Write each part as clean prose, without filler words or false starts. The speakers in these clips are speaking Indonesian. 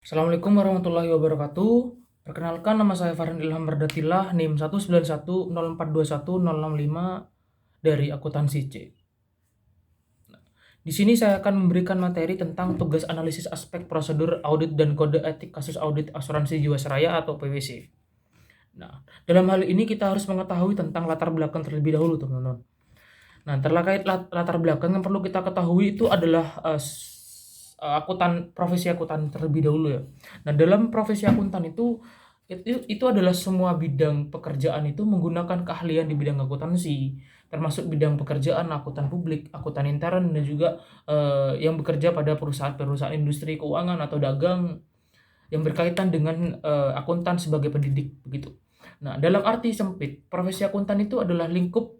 Assalamualaikum warahmatullahi wabarakatuh. Perkenalkan, nama saya Farhan Ilham Berdatillah, NIM 19104210665 dari akuntansi C. Di sini saya akan memberikan materi tentang tugas analisis aspek prosedur audit dan kode etik kasus audit asuransi jiwasraya atau PWC. Nah, dalam hal ini kita harus mengetahui tentang latar belakang terlebih dahulu, teman-teman. Nah, terkait latar belakang yang perlu kita ketahui itu adalah profesi akuntan terlebih dahulu ya. Nah, dalam profesi akuntan itu adalah semua bidang pekerjaan itu menggunakan keahlian di bidang akuntansi, termasuk bidang pekerjaan akuntan publik, akuntan intern, dan juga yang bekerja pada perusahaan-perusahaan industri keuangan atau dagang yang berkaitan dengan akuntan sebagai pendidik begitu. Nah, dalam arti sempit, profesi akuntan itu adalah lingkup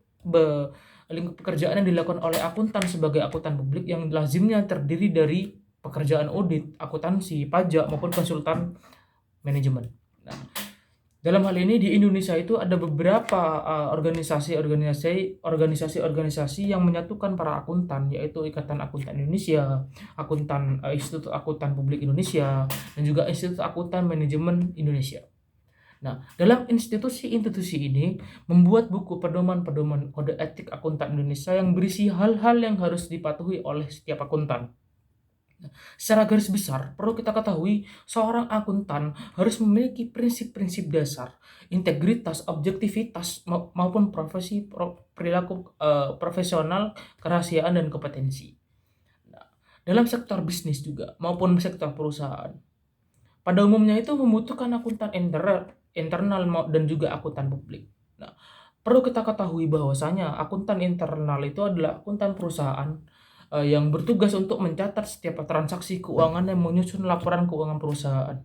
pekerjaan yang dilakukan oleh akuntan sebagai akuntan publik yang lazimnya terdiri dari pekerjaan audit, akuntansi, pajak maupun konsultan manajemen. Nah, dalam hal ini di Indonesia itu ada beberapa organisasi-organisasi yang menyatukan para akuntan, yaitu Ikatan Akuntan Indonesia, Institut Akuntan Publik Indonesia, dan juga Institut Akuntan Manajemen Indonesia. Nah, dalam institusi-institusi ini membuat buku pedoman-pedoman kode etik akuntan Indonesia yang berisi hal-hal yang harus dipatuhi oleh setiap akuntan. Secara garis besar, perlu kita ketahui, seorang akuntan harus memiliki prinsip-prinsip dasar, integritas, objektivitas, maupun perilaku profesional, kerahasiaan, dan kompetensi. Nah, dalam sektor bisnis juga, maupun sektor perusahaan. Pada umumnya itu membutuhkan akuntan internal dan juga akuntan publik. Nah, perlu kita ketahui bahwasanya akuntan internal itu adalah akuntan perusahaan yang bertugas untuk mencatat setiap transaksi keuangan yang menyusun laporan keuangan perusahaan.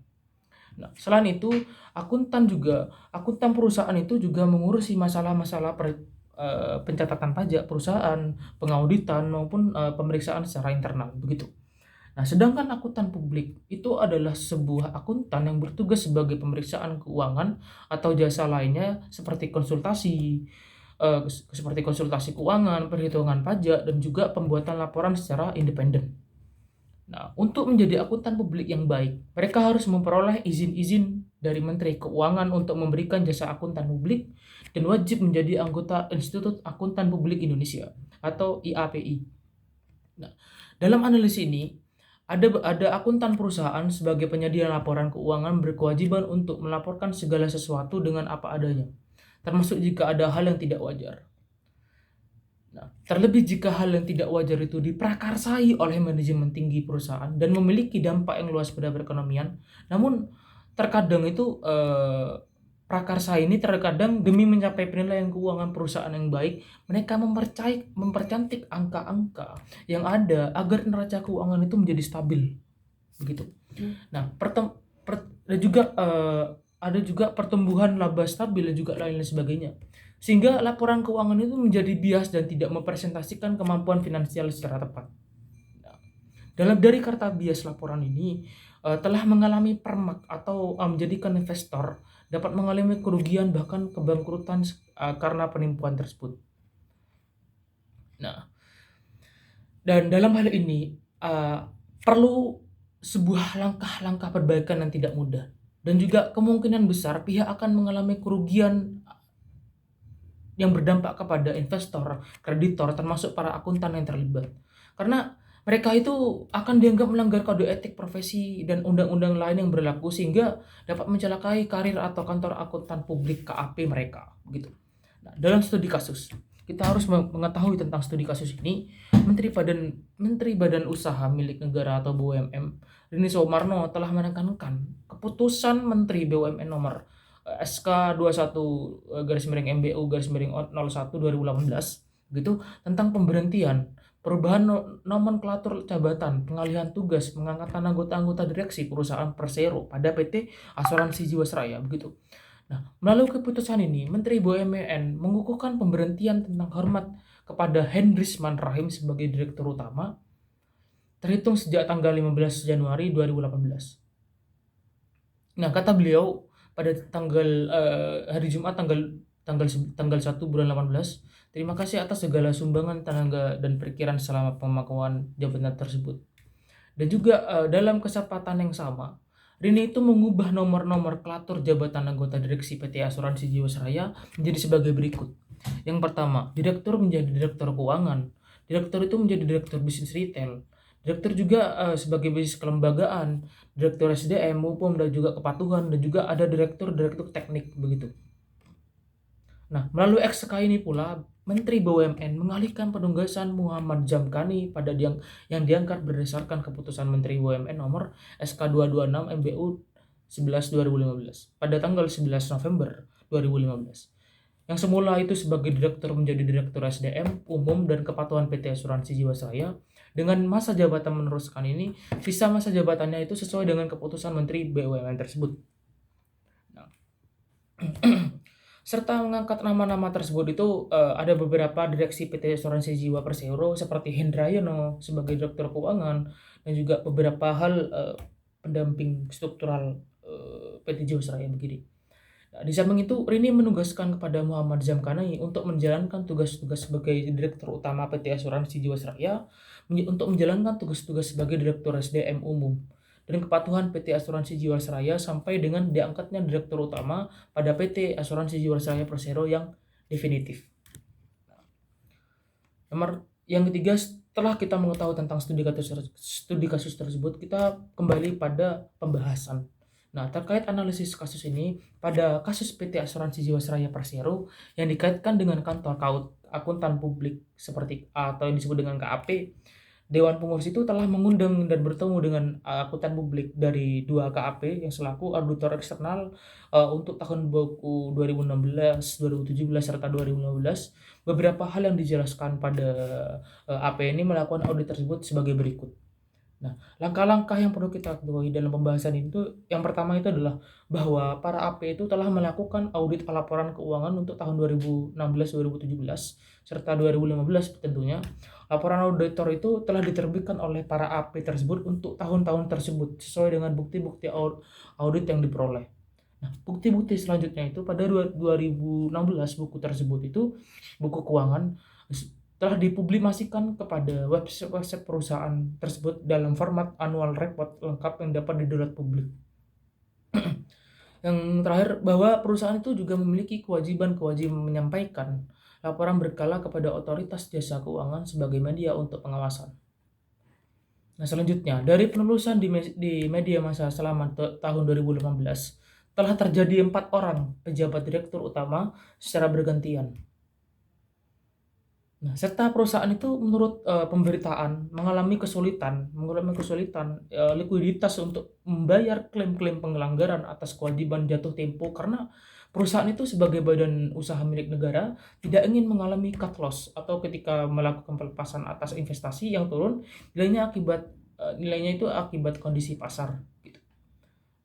Nah, selain itu, akuntan perusahaan itu juga mengurusi masalah-masalah pencatatan pajak perusahaan, pengauditan maupun pemeriksaan secara internal begitu. Nah, sedangkan akuntan publik itu adalah sebuah akuntan yang bertugas sebagai pemeriksaan keuangan atau jasa lainnya seperti konsultasi keuangan, perhitungan pajak, dan juga pembuatan laporan secara independen. Nah, untuk menjadi akuntan publik yang baik, mereka harus memperoleh izin-izin dari Menteri Keuangan untuk memberikan jasa akuntan publik dan wajib menjadi anggota Institut Akuntan Publik Indonesia atau IAPI. Nah, dalam analisis ini, ada akuntan perusahaan sebagai penyedia laporan keuangan berkewajiban untuk melaporkan segala sesuatu dengan apa adanya, termasuk jika ada hal yang tidak wajar. Nah, terlebih jika hal yang tidak wajar itu diprakarsai oleh manajemen tinggi perusahaan dan memiliki dampak yang luas pada perekonomian, namun terkadang itu prakarsa ini terkadang demi mencapai penilaian keuangan perusahaan yang baik, mereka mempercantik angka-angka yang ada agar neraca keuangan itu menjadi stabil, begitu. Nah, dan juga ada juga pertumbuhan laba stabil dan juga lain-lain sebagainya. Sehingga laporan keuangan itu menjadi bias dan tidak mempresentasikan kemampuan finansial secara tepat. Nah, dari kata bias laporan ini telah mengalami permak atau menjadikan investor dapat mengalami kerugian bahkan kebangkrutan karena penipuan tersebut. Nah, dan dalam hal ini perlu sebuah langkah-langkah perbaikan yang tidak mudah, dan juga kemungkinan besar pihak akan mengalami kerugian yang berdampak kepada investor, kreditor, termasuk para akuntan yang terlibat. Karena mereka itu akan dianggap melanggar kode etik profesi dan undang-undang lain yang berlaku sehingga dapat mencelakai karir atau kantor akuntan publik KAP mereka, begitu. Nah, dalam studi kasus, kita harus mengetahui tentang studi kasus ini. Menteri Badan Usaha milik negara atau BUMN, Rini Soemarno, telah menekankan keputusan Menteri BUMN nomor SK 21/MBU/01/2018 gitu, tentang pemberhentian, perubahan nomenklatur jabatan, pengalihan tugas, pengangkatan anggota-anggota direksi perusahaan Persero pada PT Asuransi Jiwasraya begitu. Nah, melalui keputusan ini, Menteri BUMN mengukuhkan pemberhentian tentang hormat kepada Hendrisman Rahim sebagai Direktur Utama terhitung sejak tanggal 15 Januari 2018. Nah, kata beliau pada hari Jumat tanggal 1 bulan 18, terima kasih atas segala sumbangan tenaga dan pikiran selama pemangkuan jabatan tersebut. Dan juga dalam kesempatan yang sama, Rini itu mengubah nomor-nomor klatur jabatan anggota direksi PT Asuransi Jiwasraya menjadi sebagai berikut. Yang pertama, direktur menjadi direktur keuangan. Direktur itu menjadi direktur bisnis retail. Direktur juga sebagai bisnis kelembagaan, direktur SDM, hukum dan juga kepatuhan, dan juga ada direktur teknik begitu. Nah, melalui SK ini pula Menteri BUMN mengalihkan penugasan Muhammad Jamkani yang diangkat berdasarkan keputusan Menteri BUMN nomor SK 226 MBU 11 2015 pada tanggal 11 November 2015. Yang semula itu sebagai direktur menjadi direktur SDM umum dan kepatuhan PT Asuransi Jiwasraya. Dengan masa jabatan meneruskan ini, sisa masa jabatannya itu sesuai dengan keputusan Menteri BUMN tersebut. Nah, serta mengangkat nama-nama tersebut itu ada beberapa direksi PT Asuransi Jiwa Persero seperti Hendra Yono sebagai direktur keuangan dan juga beberapa hal pendamping struktural PT Jiwasraya begini. Nah, di samping itu Rini menugaskan kepada Muhammad Zamkani untuk menjalankan tugas-tugas sebagai direktur utama PT Asuransi Jiwasraya untuk menjalankan tugas-tugas sebagai direktur SDM umum dan kepatuhan PT Asuransi Jiwasraya sampai dengan diangkatnya direktur utama pada PT Asuransi Jiwasraya Persero yang definitif. Yang ketiga, setelah kita mengetahui tentang studi kasus tersebut, kita kembali pada pembahasan. Nah, terkait analisis kasus ini, pada kasus PT Asuransi Jiwasraya Persero yang dikaitkan dengan kantor akuntan publik seperti atau yang disebut dengan KAP, Dewan Pengurus itu telah mengundang dan bertemu dengan akuntan publik dari 2 KAP yang selaku auditor eksternal untuk tahun buku 2016, 2017, serta 2015. Beberapa hal yang dijelaskan pada AP ini melakukan audit tersebut sebagai berikut. Nah, langkah-langkah yang perlu kita ketahui dalam pembahasan itu, yang pertama itu adalah bahwa para AP itu telah melakukan audit laporan keuangan untuk tahun 2016-2017 serta 2015 tentunya. Laporan auditor itu telah diterbitkan oleh para AP tersebut untuk tahun-tahun tersebut sesuai dengan bukti-bukti audit yang diperoleh. Nah, bukti-bukti selanjutnya itu pada 2016 buku tersebut itu buku keuangan telah dipublikasikan kepada website perusahaan tersebut dalam format annual report lengkap yang dapat didownload publik. Yang terakhir, bahwa perusahaan itu juga memiliki kewajiban menyampaikan laporan berkala kepada otoritas jasa keuangan sebagai media untuk pengawasan. Nah, selanjutnya, dari penelusuran di media massa selama tahun 2015, telah terjadi 4 orang pejabat direktur utama secara bergantian. Nah, serta perusahaan itu menurut pemberitaan mengalami kesulitan likuiditas untuk membayar klaim-klaim pelanggaran atas kewajiban jatuh tempo karena perusahaan itu sebagai badan usaha milik negara tidak ingin mengalami cut loss atau ketika melakukan pelepasan atas investasi yang turun nilainya itu akibat kondisi pasar.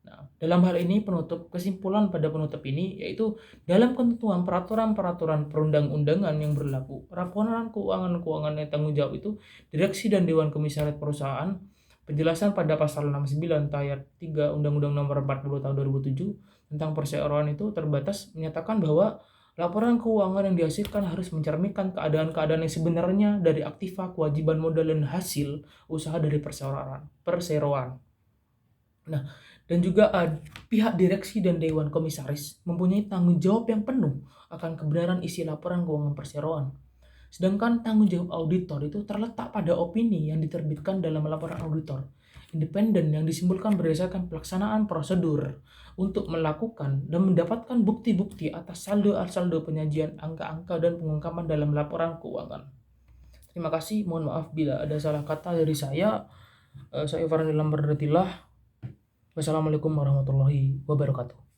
Nah, dalam hal ini kesimpulan pada penutup ini yaitu dalam ketentuan peraturan-peraturan perundang-undangan yang berlaku, laporan keuangan yang tanggung jawab itu direksi dan dewan komisaris perusahaan, penjelasan pada pasal 69 ayat 3 Undang-Undang Nomor 40 Tahun 2007 tentang perseroan itu terbatas menyatakan bahwa laporan keuangan yang dihasilkan harus mencerminkan keadaan-keadaan yang sebenarnya dari aktiva, kewajiban modal dan hasil usaha dari perseroan. Nah, dan juga pihak direksi dan dewan komisaris mempunyai tanggung jawab yang penuh akan kebenaran isi laporan keuangan perseroan. Sedangkan tanggung jawab auditor itu terletak pada opini yang diterbitkan dalam laporan auditor independen yang disimpulkan berdasarkan pelaksanaan prosedur untuk melakukan dan mendapatkan bukti-bukti atas saldo penyajian angka-angka dan pengungkapan dalam laporan keuangan. Terima kasih, mohon maaf bila ada salah kata dari saya. Saya Farhan Ilham Berdatillah. Wassalamualaikum warahmatullahi wabarakatuh.